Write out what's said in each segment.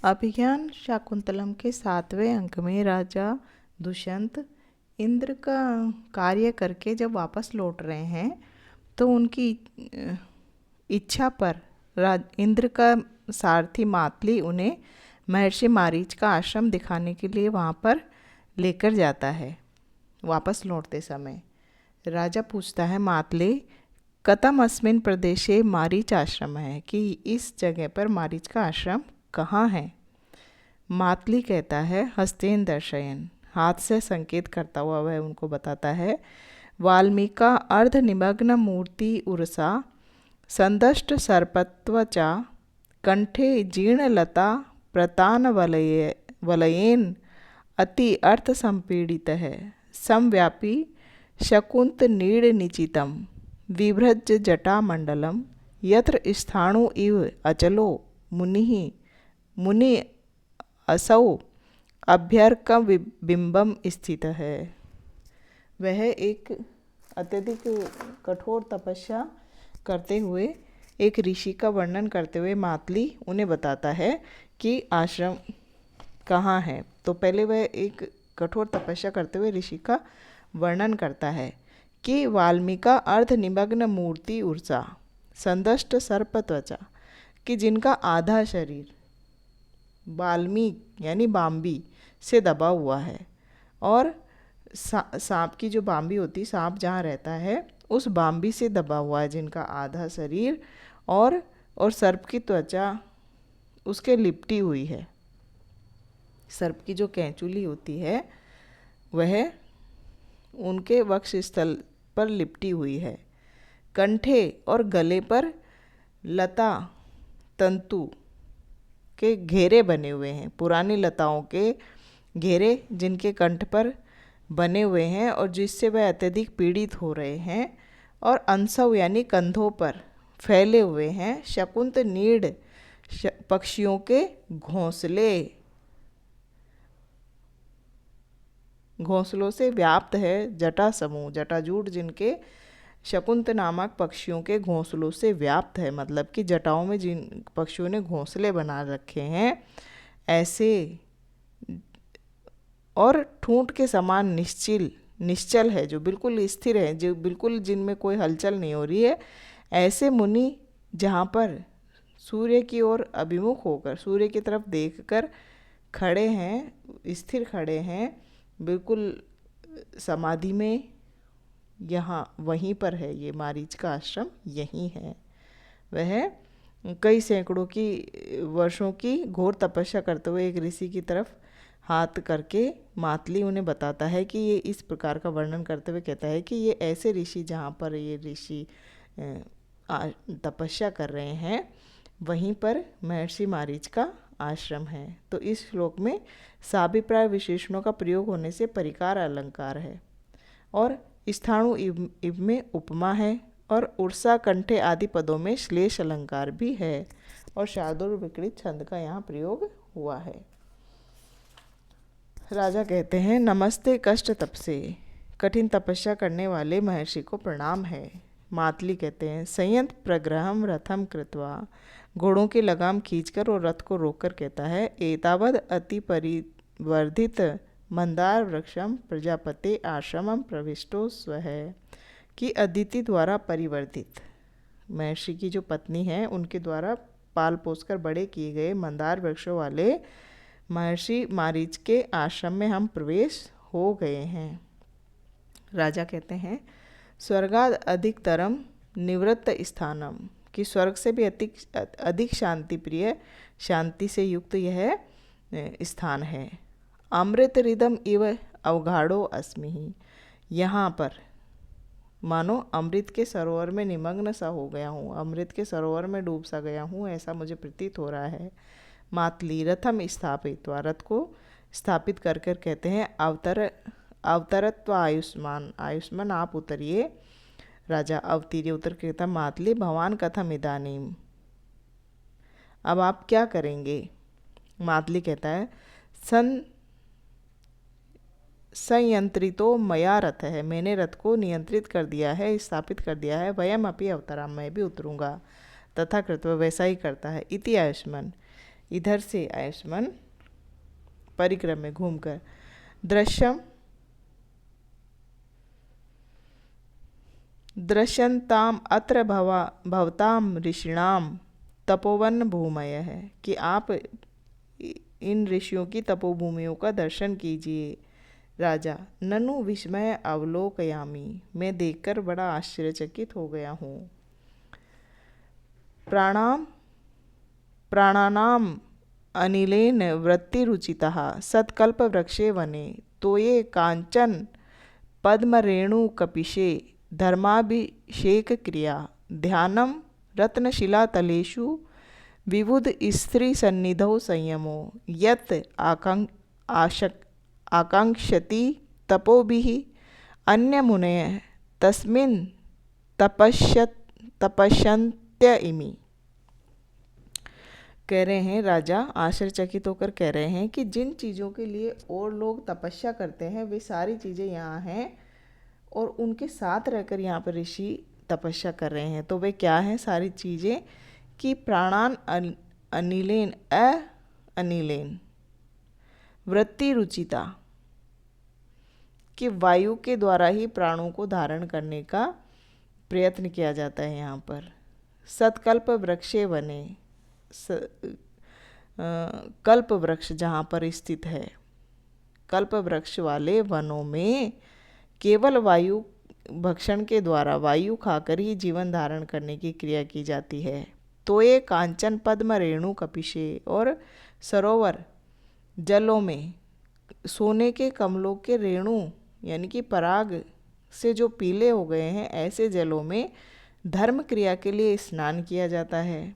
अभिज्ञान शाकुंतलम के 7वें अंक में राजा दुष्यंत इंद्र का कार्य करके जब वापस लौट रहे हैं तो उनकी इच्छा पर इंद्र का सारथी मातली उन्हें महर्षि मारीच का आश्रम दिखाने के लिए वहाँ पर लेकर जाता है। वापस लौटते समय राजा पूछता है मातली कथम अस्मिन् प्रदेशे मारीच आश्रम है, कि इस जगह पर मारीच का आश्रम कहाँ है। मातली कहता है हस्तेन दर्शयन, हाथ से संकेत करता हुआ वह उनको बताता है। वाल्मीका अर्ध निमग्न मूर्ति उर्सा संदष्ट सर्पत्वचा कंठे जीर्णलता प्रतान वलयेन अति अर्थ संपीड़ित है समव्यापी शकुंत नीड़ निचितम विभ्रज जटा मंडलम यत्र स्थाणु इव अचलो मुनि असौ अभ्यर्क बिंबम स्थित है। वह एक अत्यधिक कठोर तपस्या करते हुए एक ऋषि का वर्णन करते हुए मातली उन्हें बताता है कि आश्रम कहाँ है। तो पहले वह एक कठोर तपस्या करते हुए ऋषि का वर्णन करता है कि वाल्मीका अर्ध निमग्न मूर्ति उर्सा संदष्ट सर्प त्वचा, कि जिनका आधा शरीर वाल्मीकि यानी बाम्बी से दबा हुआ है और सांप की जो बाम्बी होती, सांप जहाँ रहता है उस बाम्बी से दबा हुआ है जिनका आधा शरीर, और सर्प की त्वचा उसके लिपटी हुई है। सर्प की जो कैंचुली होती है वह उनके वक्षस्थल पर लिपटी हुई है। कंठे और गले पर लता तंतु के घेरे बने हुए हैं, पुरानी लताओं के घेरे जिनके कंठ पर बने हुए हैं और जिससे वह अत्यधिक पीड़ित हो रहे हैं, और अंसव यानी कंधों पर फैले हुए हैं शकुंत नीड़ पक्षियों के घोंसलों से व्याप्त है जटा समूह, जटाजूट जिनके शकुंत नामक पक्षियों के घोंसलों से व्याप्त है, मतलब कि जटाओं में जिन पक्षियों ने घोंसले बना रखे हैं ऐसे, और ठूंठ के समान निश्चल है, जो बिल्कुल स्थिर है, जो बिल्कुल जिनमें कोई हलचल नहीं हो रही है, ऐसे मुनि जहाँ पर सूर्य की ओर अभिमुख होकर सूर्य की तरफ देखकर खड़े हैं, स्थिर खड़े हैं, बिल्कुल समाधि में, यहाँ वहीं पर है ये मारीच का आश्रम, यहीं है। वह कई सैकड़ों की वर्षों की घोर तपस्या करते हुए एक ऋषि की तरफ हाथ करके मातली उन्हें बताता है कि ये इस प्रकार का वर्णन करते हुए कहता है कि ये ऐसे ऋषि जहाँ पर ये ऋषि तपस्या कर रहे हैं वहीं पर महर्षि मारीच का आश्रम है। तो इस श्लोक में साभिप्राय विशेषणों का प्रयोग होने से परिकार अलंकार है, और स्थाणु इव में उपमा है, और उर्सा कंठे आदि पदों में श्लेष अलंकार भी है, और शार्दूल विकृत छंद का यहाँ प्रयोग हुआ है। राजा कहते हैं नमस्ते कष्ट तपसे, कठिन तपस्या करने वाले महर्षि को प्रणाम है। मातली कहते हैं संयंत्र प्रग्रहम रथम कृत्वा, घोड़ों की लगाम खींचकर और रथ को रोककर कहता है एतावद अति परिवर्धित मंदार वृक्षम प्रजापति आश्रमम प्रविष्टो स्वः, कि अदिति द्वारा परिवर्धित महर्षि की जो पत्नी है उनके द्वारा पाल पोसकर बड़े किए गए मंदार वृक्षों वाले महर्षि मारीच के आश्रम में हम प्रवेश हो गए हैं। राजा कहते हैं स्वर्गाद अधिकतरम निवृत्त स्थानम, कि स्वर्ग से भी अधिक शांति प्रिय, शांति से युक्त यह स्थान है। अमृत रिदम इव अवघाड़ो अस्मि, यहाँ पर मानो अमृत के सरोवर में निमग्न सा हो गया हूँ, अमृत के सरोवर में डूब सा गया हूँ, ऐसा मुझे प्रतीत हो रहा है। मातली रथम स्थापित, रथ को स्थापित कर कर कहते हैं अवतरत्व आयुष्मान, आयुष्मान आप उतरिए। राजा अवतीर्य उतर कहता मातली भवान कथम इदानीम, अब आप क्या करेंगे। मातली कहता है संयंत्रितो मया रथ है, मैंने रथ को नियंत्रित कर दिया है, स्थापित कर दिया है। वयम अपि अवतराम, मैं भी उतरूँगा। तथा कृत्व वैसा ही करता है। इति आयुष्मान, इधर से आयुष्मान परिक्रम में घूमकर। दृश्यम दृश्यंताम अत्र भवताम ऋषिणाम तपोवन भूमय है, कि आप इन ऋषियों की तपोभूमियों का दर्शन कीजिए। राजा ननु विस्मय अवलोकयामी, मैं देखकर बड़ा आश्चर्यचकित हो गया हूँ। प्राणानाम अनिलेन वृत्तिरुचितः सत्कल्पवृक्षे वने तोये कांचन पद्मरेणु कपिशे धर्माभिषेक क्रिया ध्यानम रत्नशिलातलेषु विबुध स्त्री सन्निधौ संयमो यत् आकांक्षति तपोभिः अन्यमुनयः तस्मिन् तपस्यन्त्य इमि। कह रहे हैं, राजा आश्चर्यचकित होकर कह रहे हैं कि जिन चीज़ों के लिए और लोग तपस्या करते हैं वे सारी चीज़ें यहाँ हैं और उनके साथ रहकर यहाँ पर ऋषि तपस्या कर रहे हैं। तो वे क्या हैं सारी चीज़ें? कि प्राणान अनिलेन अनिलेन वृत्ति रुचिता, कि वायु के द्वारा ही प्राणों को धारण करने का प्रयत्न किया जाता है यहाँ पर। सत्कल्प वृक्षे वने, कल्प वृक्ष जहाँ पर स्थित है, कल्प वृक्ष वाले वनों में केवल वायु भक्षण के द्वारा वायु खाकर ही जीवन धारण करने की क्रिया की जाती है। तो ये कांचन पद्म रेणु कपिशे, और सरोवर जलों में सोने के कमलों के रेणु यानी कि पराग से जो पीले हो गए हैं, ऐसे जलों में धर्म क्रिया के लिए स्नान किया जाता है।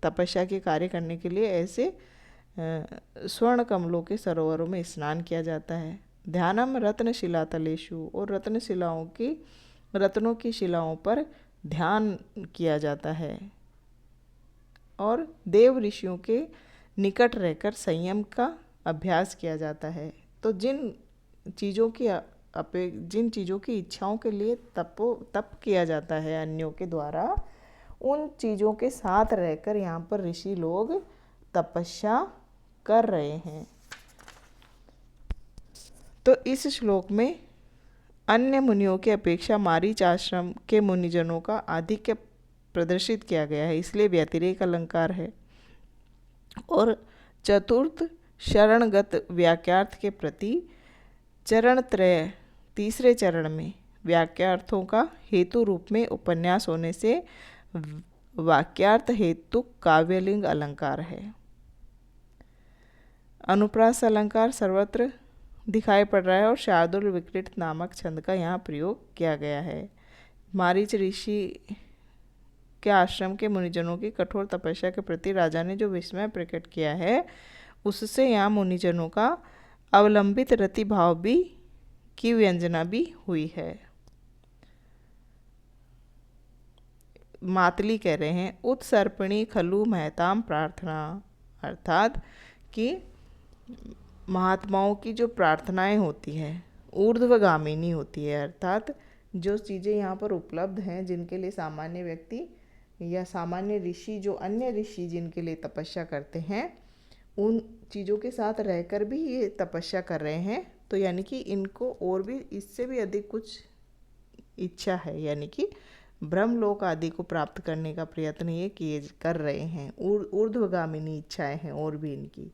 तपस्या के कार्य करने के लिए ऐसे स्वर्ण कमलों के सरोवरों में स्नान किया जाता है। ध्यानम रत्नशिला तलेषु, और रत्नों की शिलाओं पर ध्यान किया जाता है। और देव ऋषियों के निकट रहकर संयम का अभ्यास किया जाता है। तो जिन चीज़ों की इच्छाओं के लिए तप किया जाता है अन्यों के द्वारा, उन चीज़ों के साथ रहकर यहाँ पर ऋषि लोग तपस्या कर रहे हैं। तो इस श्लोक में अन्य मुनियों की अपेक्षा मारीच आश्रम के मुनिजनों का आधिक्य प्रदर्शित किया गया है, इसलिए व्यतिरेक अलंकार है। और चतुर्थ शरणगत वाक्यार्थ के प्रति चरण त्रय तीसरे चरण में वाक्यार्थों का हेतु रूप में उपन्यास होने से वाक्यार्थ हेतु काव्यलिंग अलंकार है। अनुप्रास अलंकार सर्वत्र दिखाई पड़ रहा है और शार्दुल विकृत नामक छंद का यहाँ प्रयोग किया गया है। मारीच ऋषि के आश्रम के मुनिजनों की कठोर तपस्या के प्रति राजा ने जो विस्मय प्रकट किया है, उससे यहाँ मुनिजनों का अवलंबित रति भाव भी की व्यंजना भी हुई है। मातली कह रहे हैं, उत्सर्पिणी खलु महताम प्रार्थना, अर्थात कि महात्माओं की जो प्रार्थनाएं होती हैं ऊर्ध्वगामिनी होती है, अर्थात जो चीज़ें यहाँ पर उपलब्ध हैं जिनके लिए सामान्य व्यक्ति या सामान्य ऋषि, जो अन्य ऋषि जिनके लिए तपस्या करते हैं, उन चीज़ों के साथ रहकर भी ये तपस्या कर रहे हैं। तो यानी कि इनको और भी इससे भी अधिक कुछ इच्छा है, यानी कि ब्रह्मलोक आदि को प्राप्त करने का प्रयत्न ये कर रहे हैं। ऊर्ध्वगामिनी इच्छाएं हैं और भी इनकी।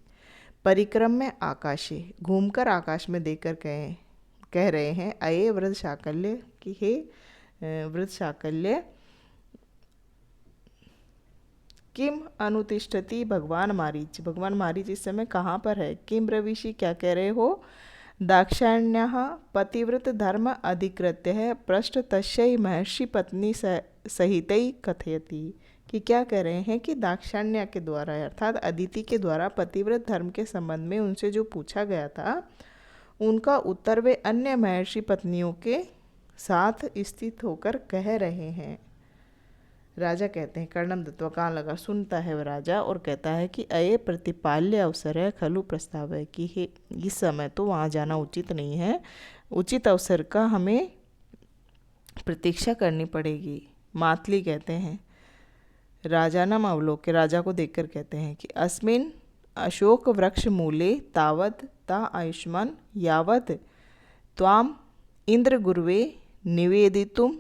परिक्रम में आकाशे, घूमकर आकाश में देखकर कह रहे हैं, अये वृद्ध शाकल्य, कि हे वृद्ध शाकल्य, किम अनुतिष्ठति भगवान मारीच, भगवान मारीच इस समय कहाँ पर है? किम ब्रवीषि, क्या कह रहे हो? दाक्षायण्यः पतिव्रत धर्म अधिकृत्य है पृष्ठ तस्यै महर्षि पत्नी सहितै कथयति, कि क्या कह रहे हैं कि दाक्षायण्य के द्वारा अर्थात अदिति के द्वारा पतिव्रत धर्म के संबंध में उनसे जो पूछा गया था, उनका उत्तर वे अन्य महर्षि पत्नियों के साथ स्थित होकर कह रहे हैं। राजा कहते हैं, कर्णम दत्वा, कान लगा सुनता है वह राजा और कहता है कि अये प्रतिपाल्य अवसर है खलु प्रस्ताव है, कि हे इस समय तो वहाँ जाना उचित नहीं है, उचित अवसर का हमें प्रतीक्षा करनी पड़ेगी। मातली कहते हैं, राजानम अवलोक्य, राजा को देखकर कहते हैं कि अस्मिन अशोक वृक्ष मूले तावत ता आयुष्मान यावत त्वाम इंद्र गुरुवे निवेदितुम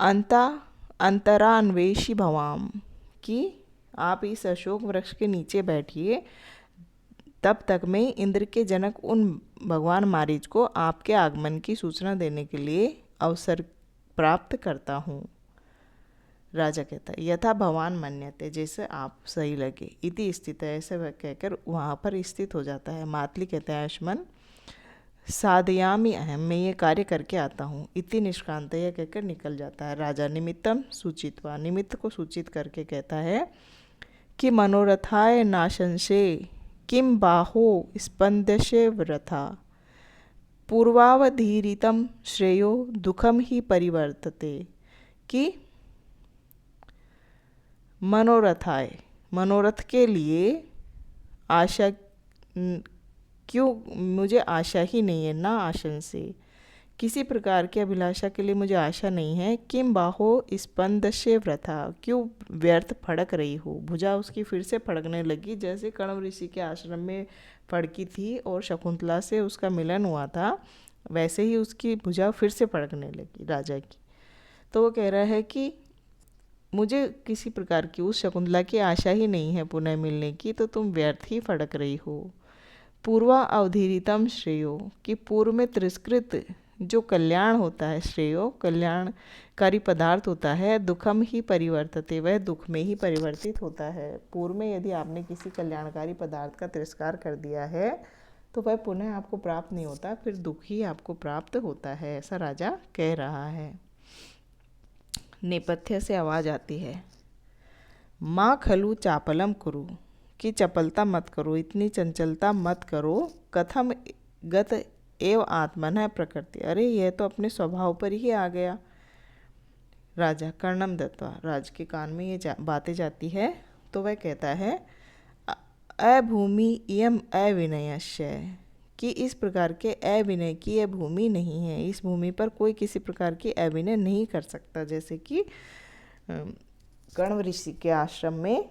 अंता अंतरान्वेषी भवाम, कि आप इस अशोक वृक्ष के नीचे बैठिए, तब तक मैं इंद्र के जनक उन भगवान मारीच को आपके आगमन की सूचना देने के लिए अवसर प्राप्त करता हूँ। राजा कहता है यथा भगवान मन्यते, जैसे आप सही लगे, इति स्थित है, ऐसे वह कहकर वहाँ पर स्थित हो जाता है। मातली कहते हैं आयुष्मान साधयामी अहम, मैं ये कार्य करके आता हूँ, इति निष्क्रांत, यह कहकर निकल जाता है। राजा निमित्तम सूचितवा, निमित्त को सूचित करके कहता है कि मनोरथाय नाशंसे किम बाहो स्पंदशे व्रथा पूर्वावधीरितम श्रेयो दुखम ही परिवर्तते, कि मनोरथाय, मनोरथ के लिए आशा, क्यों मुझे आशा ही नहीं है, ना आशन से, किसी प्रकार की अभिलाषा के लिए मुझे आशा नहीं है। किम बाहो स्पंदशे व्रथा, क्यों व्यर्थ फड़क रही हो, भुजा उसकी फिर से फड़कने लगी, जैसे कण्व ऋषि के आश्रम में फड़की थी और शकुंतला से उसका मिलन हुआ था, वैसे ही उसकी भुजा फिर से फड़कने लगी राजा की। तो वो कह रहा है कि मुझे किसी प्रकार की उस शकुंतला की आशा ही नहीं है पुनः मिलने की, तो तुम व्यर्थ ही फड़क रही हो। पूर्वा अवधीरितम श्रेयो, कि पूर्व में तिरस्कृत जो कल्याण होता है, श्रेयो कल्याणकारी पदार्थ होता है, दुखम ही परिवर्तते, वह दुख में ही परिवर्तित होता है। पूर्व में यदि आपने किसी कल्याणकारी पदार्थ का तिरस्कार कर दिया है तो वह पुनः आपको प्राप्त नहीं होता, फिर दुख ही आपको प्राप्त होता है, ऐसा राजा कह रहा है। नेपथ्य से आवाज़ आती है, माँ खलु चापलम कुरु, कि चपलता मत करो, इतनी चंचलता मत करो, कथम गत एव आत्मन है प्रकृति, अरे यह तो अपने स्वभाव पर ही आ गया। राजा कर्णम दत्वा, राज के कान में ये बातें जाती है तो वह कहता है अभूमि इयम अविनयश्य, कि इस प्रकार के अविनय की यह भूमि नहीं है, इस भूमि पर कोई किसी प्रकार की अविनय नहीं कर सकता। जैसे कि कण्व ऋषि के आश्रम में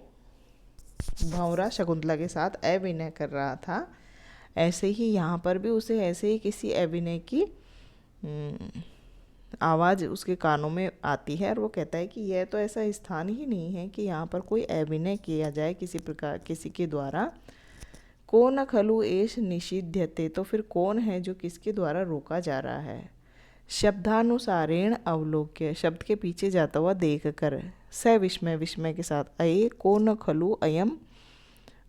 भंवरा शकुंतला के साथ अभिनय कर रहा था, ऐसे ही यहाँ पर भी उसे ऐसे ही किसी अभिनय की आवाज़ उसके कानों में आती है और वो कहता है कि यह तो ऐसा स्थान ही नहीं है कि यहाँ पर कोई अभिनय किया जाए किसी प्रकार, किसी के द्वारा। कौन खलु एष निषिध्यते, तो फिर कौन है जो किसके द्वारा रोका जा रहा है। शब्दानुसारेण अवलोक्य, शब्द के पीछे जाता हुआ देख कर, स विस्मय, विस्मय के साथ, अये कौन खलु अयम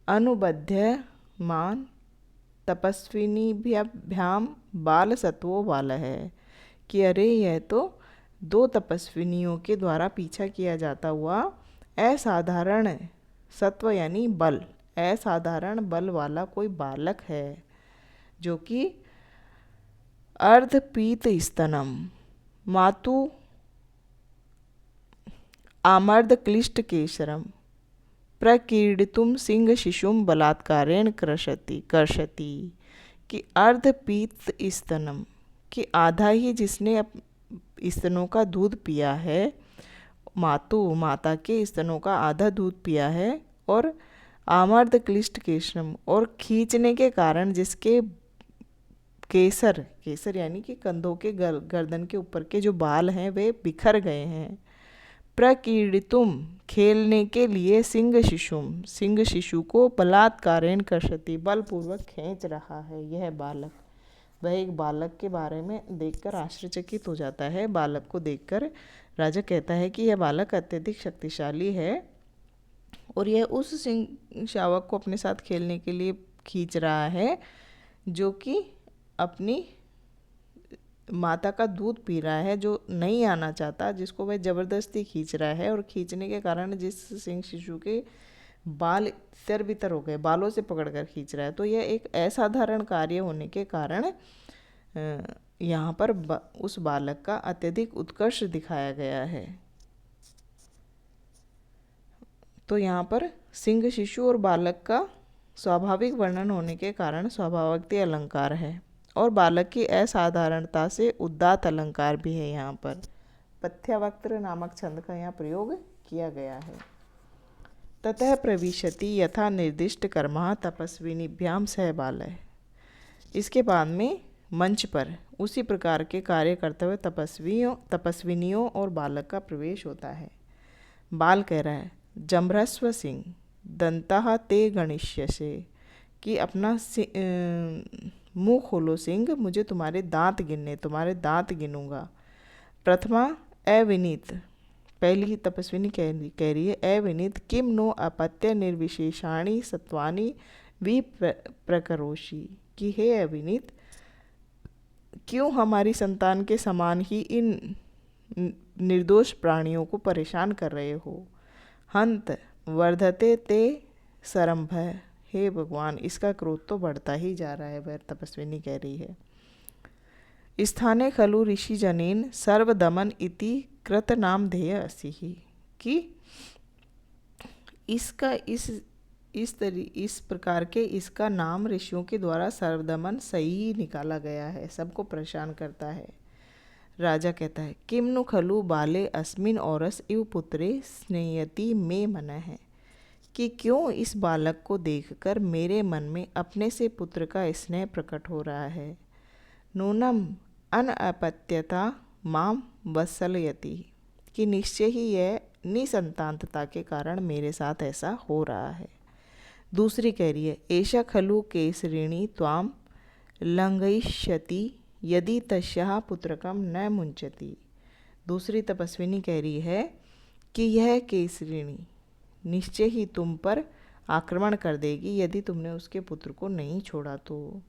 अनुबध्यमान तपस्विनीभ्याम बाल सत्वो बाल है, कि अरे यह तो दो तपस्विनियों के द्वारा पीछा किया जाता हुआ असाधारण सत्व यानी बल, असाधारण बल वाला कोई बालक है, जो कि अर्धपीत स्तनम मातु आमर्द क्लिष्ट केशरम प्रकीर्णितुम सिंह शिशुम बलात्कारेण कर्षति, कि अर्धपीत स्तनम, कि आधा ही जिसने स्तनों का दूध पिया है, माता के स्तनों का आधा दूध पिया है, और आमर्द क्लिष्ट केशरम, और खींचने के कारण जिसके केसर यानी कि कंधों के गर्दन के ऊपर के जो बाल हैं वे बिखर गए हैं। प्रकीर्णितुम, खेलने के लिए, सिंह शिशु को बलात्कारेण कर्षति, बलपूर्वक खींच रहा है यह बालक। वह एक बालक के बारे में देखकर आश्चर्यचकित हो जाता है। बालक को देखकर राजा कहता है कि यह बालक अत्यधिक शक्तिशाली है और यह उस सिंह शावक को अपने साथ खेलने के लिए खींच रहा है जो कि अपनी माता का दूध पी रहा है, जो नहीं आना चाहता, जिसको वह ज़बरदस्ती खींच रहा है, और खींचने के कारण जिस सिंह शिशु के बाल तर बितर हो गए, बालों से पकड़कर खींच रहा है। तो यह एक असाधारण कार्य होने के कारण यहाँ पर उस बालक का अत्यधिक उत्कर्ष दिखाया गया है। तो यहाँ पर सिंह शिशु और बालक का स्वाभाविक वर्णन होने के कारण स्वभावक्ति अलंकार है, और बालक की असाधारणता से उदात्त अलंकार भी है यहाँ पर। पथ्यवक्त्र नामक छंद का यहाँ प्रयोग किया गया है। ततः प्रविशति यथा निर्दिष्ट कर्मः तपस्विनीभ्याम सह बालः। इसके बाद में मंच पर उसी प्रकार के कार्य करते हुए तपस्विनियों और बालक का प्रवेश होता है। बाल कह रहा है, जम्भ्रस्व सिंह दंतः ते गणिष्यसे, कि अपना मुंह खोलो सिंह, मुझे तुम्हारे दांत गिनूंगा। प्रथमा अविनीत, पहली तपस्विनी कह रही है, अविनीत किम नो अपत्य निर्विशेषाणी सत्वानी विप्रकरोषि, कि हे अविनीत, क्यों हमारी संतान के समान ही इन निर्दोष प्राणियों को परेशान कर रहे हो। हंत वर्धते ते सरंभ, हे भगवान, इसका क्रोध तो बढ़ता ही जा रहा है, वह तपस्विनी कह रही है। स्थाने खलु ऋषि जनेन सर्वदमन इति कृत नाम ध्येय असि ही, कि इसका इस प्रकार के इसका नाम ऋषियों के द्वारा सर्वदमन सही निकाला गया है, सबको परेशान करता है। राजा कहता है, किम नु खलु बाले अस्मिन औरस इव पुत्रे स्नेयति मे मन है, कि क्यों इस बालक को देखकर मेरे मन में अपने से पुत्र का स्नेह प्रकट हो रहा है। नूनम अनअपत्यता माम वत्सलयति, कि निश्चय ही यह निसंतानता के कारण मेरे साथ ऐसा हो रहा है। दूसरी कह रही है, एषा खलु केसरिणी त्वाम लंघयिष्यति यदि तस्याः पुत्रकम न मुंचति। दूसरी तपस्विनी कह रही है कि यह केसरिणी निश्चय ही तुम पर आक्रमण कर देगी यदि तुमने उसके पुत्र को नहीं छोड़ा तो।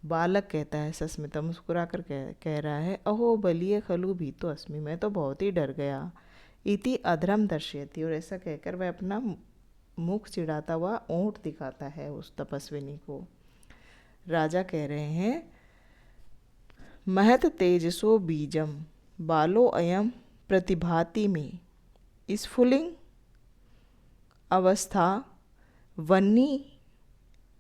बालक कहता है, सस्मिता मुस्कुराकर कह रहा है, अहो बलिए खलु भीतो अस्मि, मैं तो बहुत ही डर गया। इति अधरम दर्शयति, और ऐसा कहकर वह अपना मुख चिढ़ाता हुआ ओंठ दिखाता है उस तपस्विनी को। राजा कह रहे हैं, महत तेजसो बीजम बालो अयम प्रतिभाति में स्फुलिंग अवस्था वन्नी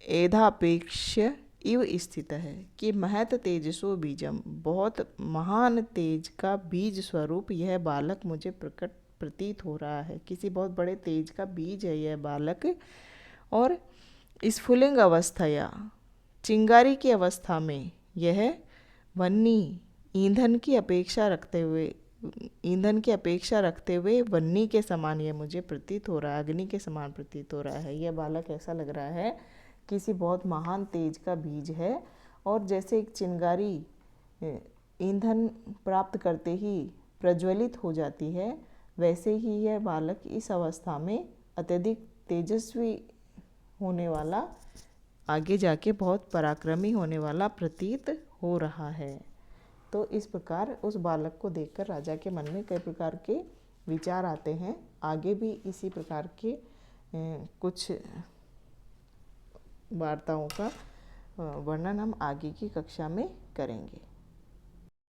एधापेक्ष्य इव स्थित है, कि महत तेजसो बीजम, बहुत महान तेज का बीज स्वरूप यह बालक मुझे प्रतीत हो रहा है, किसी बहुत बड़े तेज का बीज है यह बालक। और स्फुलिंग अवस्थया, चिंगारी की अवस्था में यह वन्नी, ईंधन की अपेक्षा रखते हुए वन्नी के समान यह मुझे प्रतीत हो रहा है, अग्नि के समान प्रतीत हो रहा है। यह बालक ऐसा लग रहा है किसी बहुत महान तेज का बीज है, और जैसे एक चिंगारी ईंधन प्राप्त करते ही प्रज्वलित हो जाती है, वैसे ही यह बालक इस अवस्था में अत्यधिक तेजस्वी होने वाला, आगे जाके बहुत पराक्रमी होने वाला प्रतीत हो रहा है। तो इस प्रकार उस बालक को देखकर राजा के मन में कई प्रकार के विचार आते हैं। आगे भी इसी प्रकार के कुछ वार्ताओं का वर्णन हम आगे की कक्षा में करेंगे।